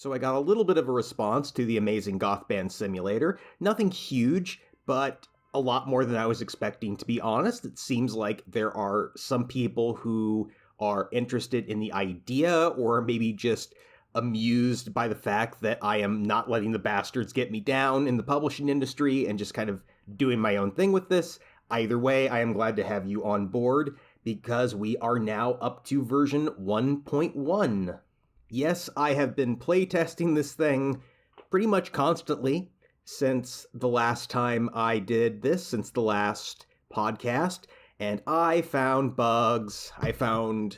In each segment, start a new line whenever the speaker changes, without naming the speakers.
So I got a little bit of a response to the amazing Goth Band Simulator. Nothing huge, but a lot more than I was expecting, to be honest. It seems like there are some people who are interested in the idea, or maybe just amused by the fact that I am not letting the bastards get me down in the publishing industry and just kind of doing my own thing with this. Either way, I am glad to have you on board, because we are now up to version 1.1. Yes, I have been playtesting this thing pretty much constantly since the last time I did this, since the last podcast, and I found bugs. I found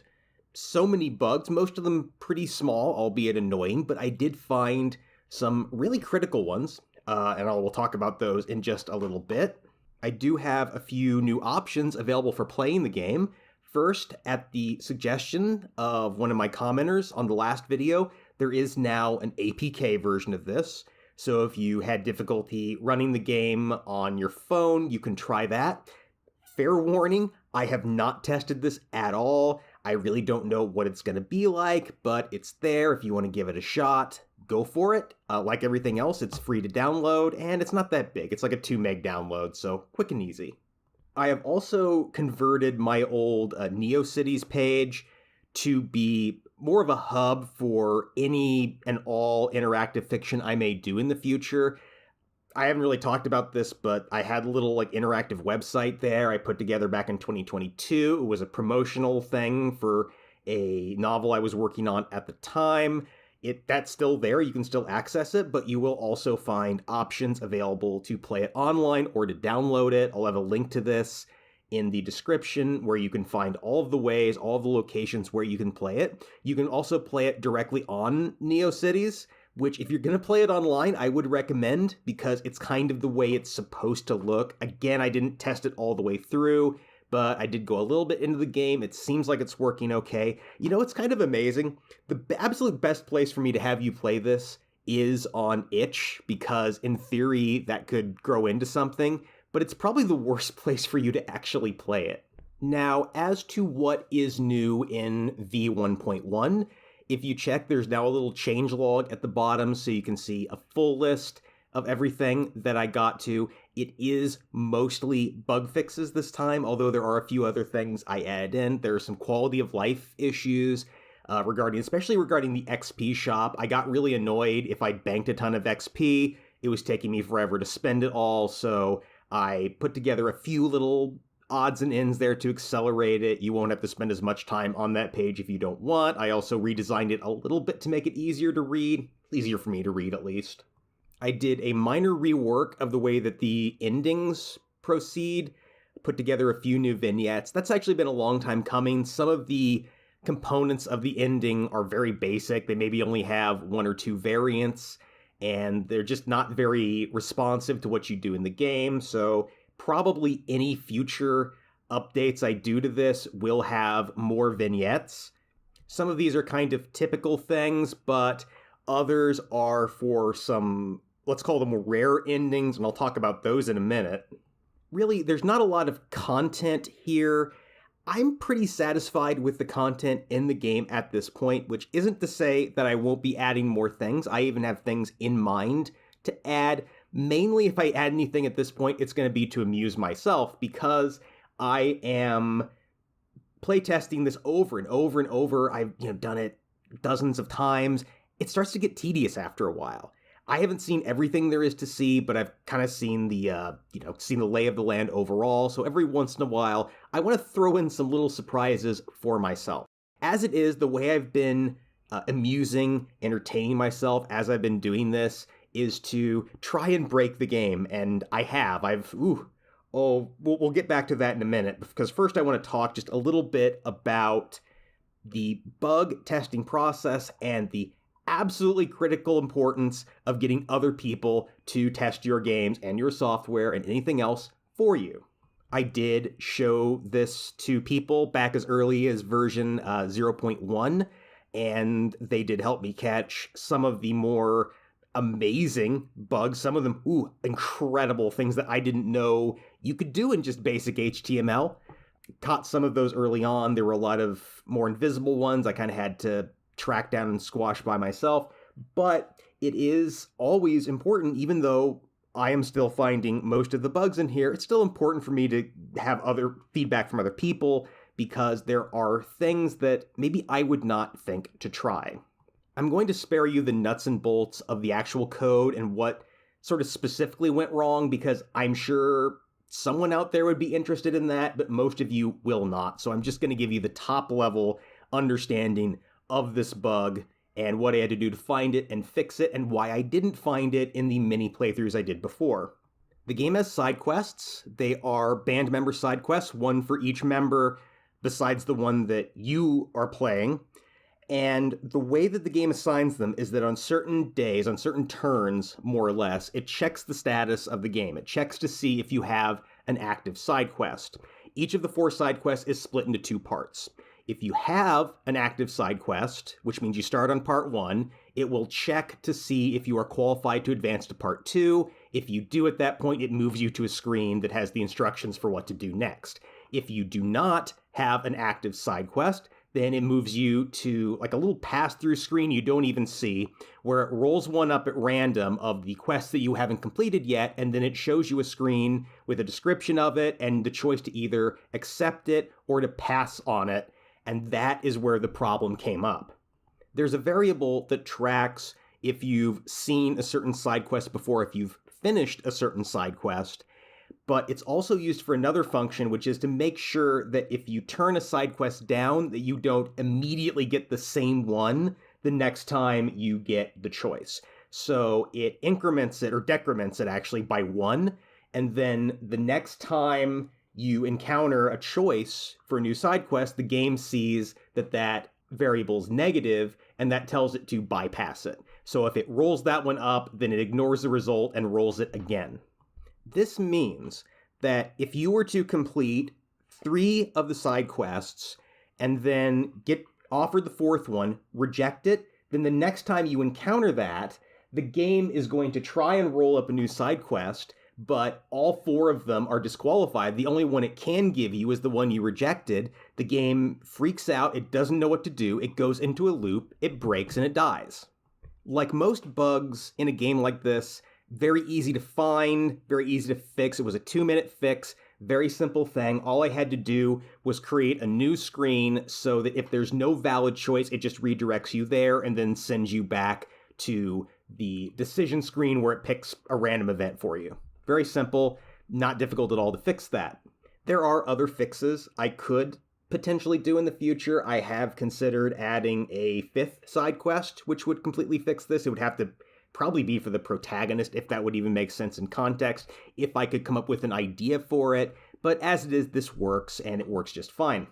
so many bugs, most of them pretty small, albeit annoying, but I did find some really critical ones, and I will talk about those in just a little bit. I do have a few new options available for playing the game. First, at the suggestion of one of my commenters on the last video, there is now an APK version of this. So if you had difficulty running the game on your phone, you can try that. Fair warning, I have not tested this at all. I really don't know what it's going to be like, but it's there. If you want to give it a shot, go for it. Like everything else, it's free to download, and it's not that big. It's like a 2 meg download, so quick and easy. I have also converted my old NeoCities page to be more of a hub for any and all interactive fiction I may do in the future. I haven't really talked about this, but I had a little interactive website there I put together back in 2022. It was a promotional thing for a novel I was working on at the time. That's still there. You can still access it, but you will also find options available to play it online or to download it. I'll have a link to this in the description where you can find all of the ways, all of the locations where you can play it. You can also play it directly on NeoCities, which if you're going to play it online, I would recommend, because it's kind of the way it's supposed to look. Again, I didn't test it all the way through, but I did go a little bit into the game. It seems like it's working okay. You know, it's kind of amazing. The absolute best place for me to have you play this is on itch, because in theory that could grow into something, but it's probably the worst place for you to actually play it. Now, as to what is new in v1.1, if you check, there's now a little changelog at the bottom so you can see a full list of everything that I got to. It is mostly bug fixes this time, although there are a few other things I added in. There are some quality of life issues especially regarding the XP shop. I got really annoyed if I banked a ton of XP. It was taking me forever to spend it all, so I put together a few little odds and ends there to accelerate it. You won't have to spend as much time on that page if you don't want. I also redesigned it a little bit to make it easier to read. Easier for me to read, at least. I did a minor rework of the way that the endings proceed, put together a few new vignettes. That's actually been a long time coming. Some of the components of the ending are very basic. They maybe only have 1 or 2 variants, and they're just not very responsive to what you do in the game. So probably any future updates I do to this will have more vignettes. Some of these are kind of typical things, but others are for some, let's call them rare endings, and I'll talk about those in a minute. Really, there's not a lot of content here. I'm pretty satisfied with the content in the game at this point, which isn't to say that I won't be adding more things. I even have things in mind to add. Mainly, if I add anything at this point, it's going to be to amuse myself, because I am playtesting this over and over and over. I've done it dozens of times. It starts to get tedious after a while. I haven't seen everything there is to see, but I've kind of seen the lay of the land overall. So every once in a while, I want to throw in some little surprises for myself. As it is, the way I've been entertaining myself as I've been doing this is to try and break the game, and I have. We'll get back to that in a minute, because first I want to talk just a little bit about the bug testing process and the absolutely critical importance of getting other people to test your games and your software and anything else for you. I did show this to people back as early as version 0.1, and they did help me catch some of the more amazing bugs, some of them, incredible things that I didn't know you could do in just basic HTML. Caught some of those early on. There were a lot of more invisible ones I kind of had to track down and squash by myself, But it is always important, even though I am still finding most of the bugs in here, it's still important for me to have other feedback from other people because there are things that maybe I would not think to try. I'm going to spare you the nuts and bolts of the actual code and what sort of specifically went wrong because I'm sure someone out there would be interested in that, but most of you will not. So I'm just going to give you the top level understanding of this bug and what I had to do to find it and fix it and why I didn't find it in the mini playthroughs I did before. The game has side quests. They are band member side quests, one for each member besides the one that you are playing. And the way that the game assigns them is that on certain days, on certain turns, more or less, it checks the status of the game. It checks to see if you have an active side quest. Each of the 4 side quests is split into 2 parts. If you have an active side quest, which means you start on part 1, it will check to see if you are qualified to advance to part 2. If you do at that point, it moves you to a screen that has the instructions for what to do next. If you do not have an active side quest, then it moves you to like a little pass-through screen you don't even see, where it rolls one up at random of the quest that you haven't completed yet, and then it shows you a screen with a description of it and the choice to either accept it or to pass on it, and that is where the problem came up. There's a variable that tracks if you've seen a certain side quest before, if you've finished a certain side quest, but it's also used for another function, which is to make sure that if you turn a side quest down, that you don't immediately get the same one the next time you get the choice. So it increments it, or decrements it actually, by 1, and then the next time you encounter a choice for a new side quest, the game sees that that variable is negative, and that tells it to bypass it. So if it rolls that one up, then it ignores the result and rolls it again. This means that if you were to complete 3 of the side quests and then get offered the 4th one, reject it, then the next time you encounter that, the game is going to try and roll up a new side quest, but all 4 of them are disqualified. The only one it can give you is the one you rejected. The game freaks out, it doesn't know what to do, it goes into a loop, it breaks, and it dies. Like most bugs in a game like this, very easy to find, very easy to fix. It was a 2-minute fix, very simple thing. All I had to do was create a new screen so that if there's no valid choice, it just redirects you there and then sends you back to the decision screen where it picks a random event for you. Very simple, not difficult at all to fix that. There are other fixes I could potentially do in the future. I have considered adding a 5th side quest, which would completely fix this. It would have to probably be for the protagonist, if that would even make sense in context, if I could come up with an idea for it, but as it is, this works, and it works just fine.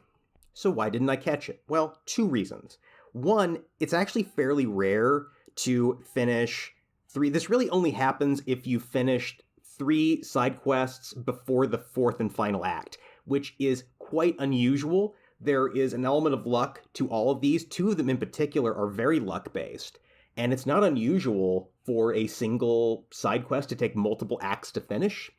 So why didn't I catch it? Well, 2 reasons. One, it's actually fairly rare to finish 3. This really only happens if you finished 3 side quests before the 4th and final act, which is quite unusual. There is an element of luck to all of these. 2 of them in particular are very luck-based. And it's not unusual for a single side quest to take multiple acts to finish.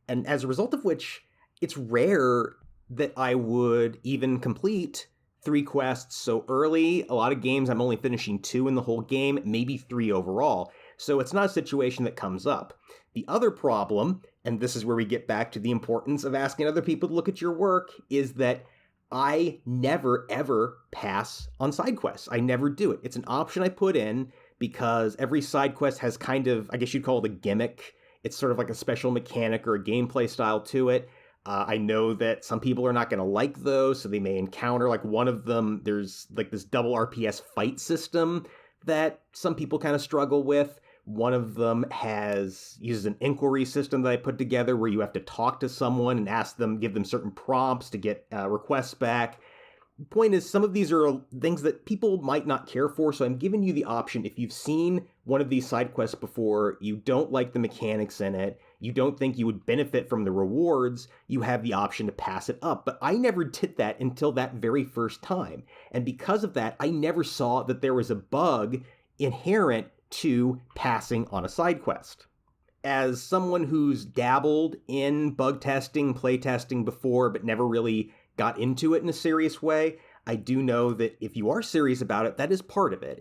And as a result of which, it's rare that I would even complete 3 quests so early. A lot of games, I'm only finishing 2 in the whole game, maybe 3 overall. So it's not a situation that comes up. The other problem, and this is where we get back to the importance of asking other people to look at your work, is that I never, ever pass on side quests. I never do it. It's an option I put in because every side quest has kind of, I guess you'd call it a gimmick. It's sort of like a special mechanic or a gameplay style to it. I know that some people are not going to like those, so they may encounter, like one of them, there's like this double RPS fight system that some people kind of struggle with. One of them uses an inquiry system that I put together where you have to talk to someone and ask them, give them certain prompts to get requests back. The point is, some of these are things that people might not care for, so I'm giving you the option. If you've seen one of these side quests before, you don't like the mechanics in it, you don't think you would benefit from the rewards, you have the option to pass it up. But I never did that until that very first time. And because of that, I never saw that there was a bug inherent to passing on a side quest. As someone who's dabbled in bug testing, play testing before, but never really got into it in a serious way, I do know that if you are serious about it, that is part of it.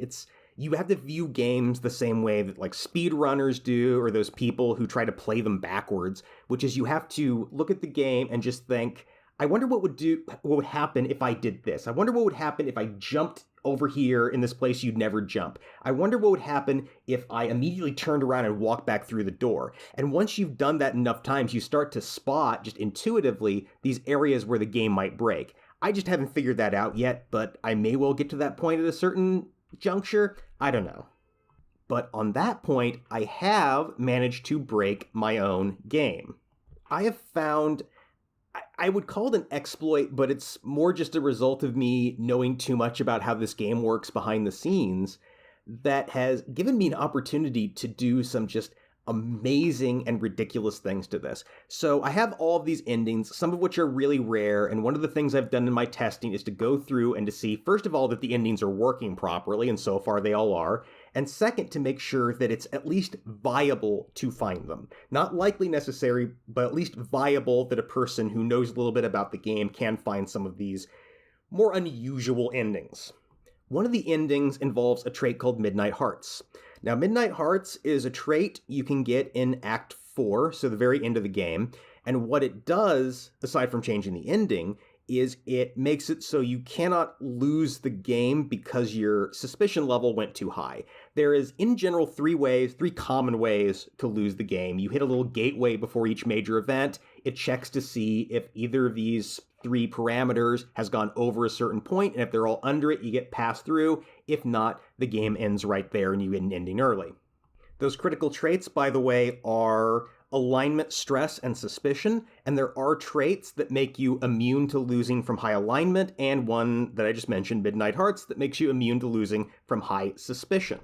you have to view games the same way that like speedrunners do, or those people who try to play them backwards, which is you have to look at the game and just think, I wonder what would happen if I did this. I wonder what would happen if I jumped over here in this place you'd never jump. I wonder what would happen if I immediately turned around and walked back through the door. And once you've done that enough times, you start to spot just intuitively these areas where the game might break. I just haven't figured that out yet, but I may well get to that point at a certain juncture. I don't know. But on that point, I have managed to break my own game. I have found, I would call it an exploit, but it's more just a result of me knowing too much about how this game works behind the scenes that has given me an opportunity to do some just amazing and ridiculous things to this. So I have all of these endings, some of which are really rare, and one of the things I've done in my testing is to go through and to see, first of all, that the endings are working properly, and so far they all are, and second, to make sure that it's at least viable to find them. Not likely necessary, but at least viable that a person who knows a little bit about the game can find some of these more unusual endings. One of the endings involves a trait called Midnight Hearts. Now, Midnight Hearts is a trait you can get in Act 4, so the very end of the game, and what it does, aside from changing the ending, is it makes it so you cannot lose the game because your suspicion level went too high. There is, in general, three common ways to lose the game. You hit a little gateway before each major event. It checks to see if either of these 3 parameters has gone over a certain point, and if they're all under it, you get passed through. If not, the game ends right there and you get an ending early. Those critical traits, by the way, are alignment, stress, and suspicion, and there are traits that make you immune to losing from high alignment, and one that I just mentioned, Midnight Hearts, that makes you immune to losing from high suspicion.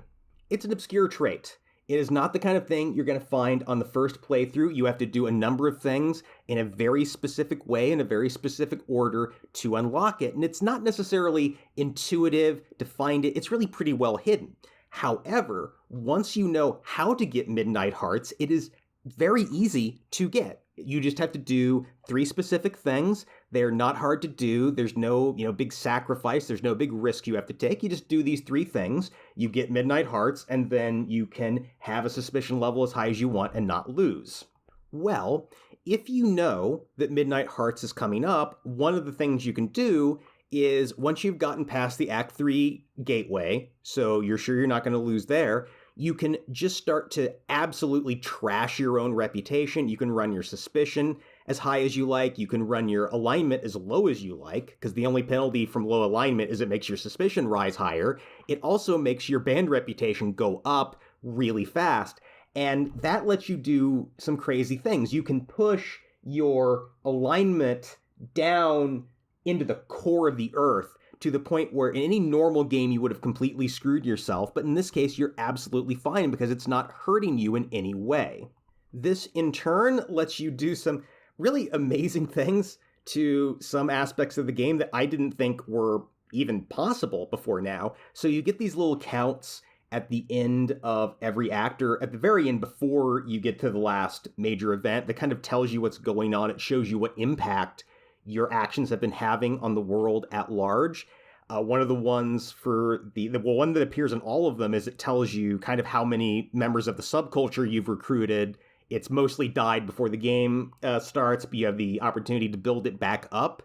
It's an obscure trait. It is not the kind of thing you're going to find on the first playthrough. You have to do a number of things in a very specific way, in a very specific order to unlock it, and it's not necessarily intuitive to find it. It's really pretty well hidden. However, once you know how to get Midnight Hearts, it is very easy to get. You just have to do 3 specific things. They're not hard to do. There's no, big sacrifice. There's no big risk you have to take. You just do these 3 things. You get Midnight Hearts, and then you can have a suspicion level as high as you want and not lose. Well, if you know that Midnight Hearts is coming up, one of the things you can do is once you've gotten past the Act 3 gateway, so you're sure you're not going to lose there, you can just start to absolutely trash your own reputation. You can run your suspicion as high as you like. You can run your alignment as low as you like, because the only penalty from low alignment is it makes your suspicion rise higher. It also makes your band reputation go up really fast, and that lets you do some crazy things. You can push your alignment down into the core of the earth, to the point where in any normal game you would have completely screwed yourself, but in this case you're absolutely fine because it's not hurting you in any way. This in turn lets you do some really amazing things to some aspects of the game that I didn't think were even possible before now. So you get these little counts at the end of every act, or at the very end before you get to the last major event, that kind of tells you what's going on. It shows you what impact your actions have been having on the world at large. One of the ones for the one that appears in all of them is it tells you kind of how many members of the subculture you've recruited. It's mostly died before the game starts, but you have the opportunity to build it back up.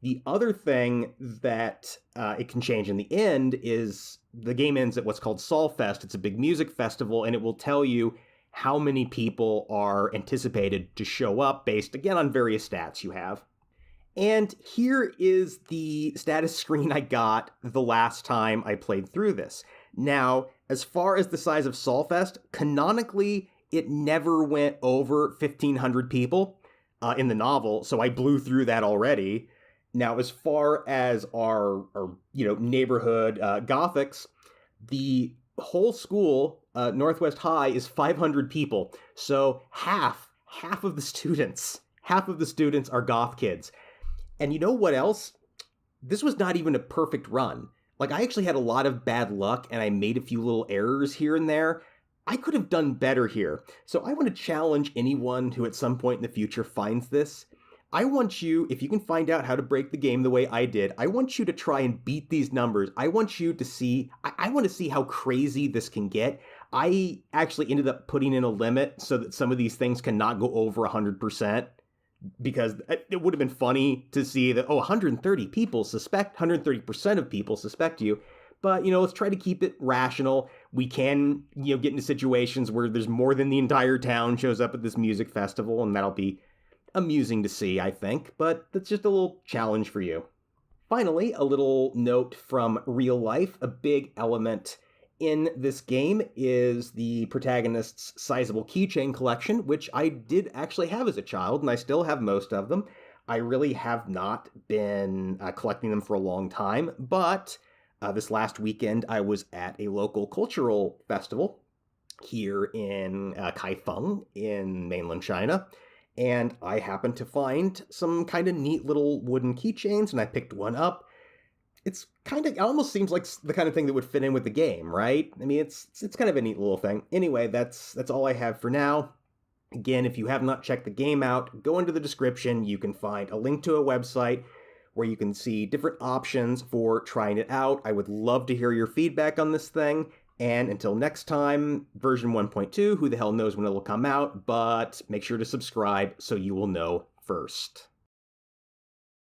The other thing that it can change in the end is the game ends at what's called Solfest. It's a big music festival, and it will tell you how many people are anticipated to show up based, again, on various stats you have. And here is the status screen I got the last time I played through this. Now, as far as the size of Solfest, canonically, it never went over 1,500 people in the novel, so I blew through that already. Now, as far as our neighborhood Gothics, the whole school, Northwest High, is 500 people. So half of the students are Goth kids. And you know what else? This was not even a perfect run. Like, I actually had a lot of bad luck, and I made a few little errors here and there. I could have done better here. So I want to challenge anyone who at some point in the future finds this. I want you, if you can find out how to break the game the way I did, I want you to try and beat these numbers. I want you to see, I want to see how crazy this can get. I actually ended up putting in a limit so that some of these things cannot go over 100%, because it would have been funny to see that, 130 people suspect, 130% of people suspect you. But, let's try to keep it rational. We can, get into situations where there's more than the entire town shows up at this music festival, and that'll be amusing to see, I think, but that's just a little challenge for you. Finally, a little note from real life. A big element in this game is the protagonist's sizable keychain collection, which I did actually have as a child, and I still have most of them. I really have not been collecting them for a long time, but this last weekend I was at a local cultural festival here in Kaifeng in mainland China, and I happened to find some kind of neat little wooden keychains, and I picked one up. It almost seems like the kind of thing that would fit in with the game, right? I mean, it's kind of a neat little thing. Anyway, that's all I have for now. Again, if you have not checked the game out, go into the description. You can find a link to a website where you can see different options for trying it out. I would love to hear your feedback on this thing. And until next time, version 1.2, who the hell knows when it will come out, but make sure to subscribe so you will know first.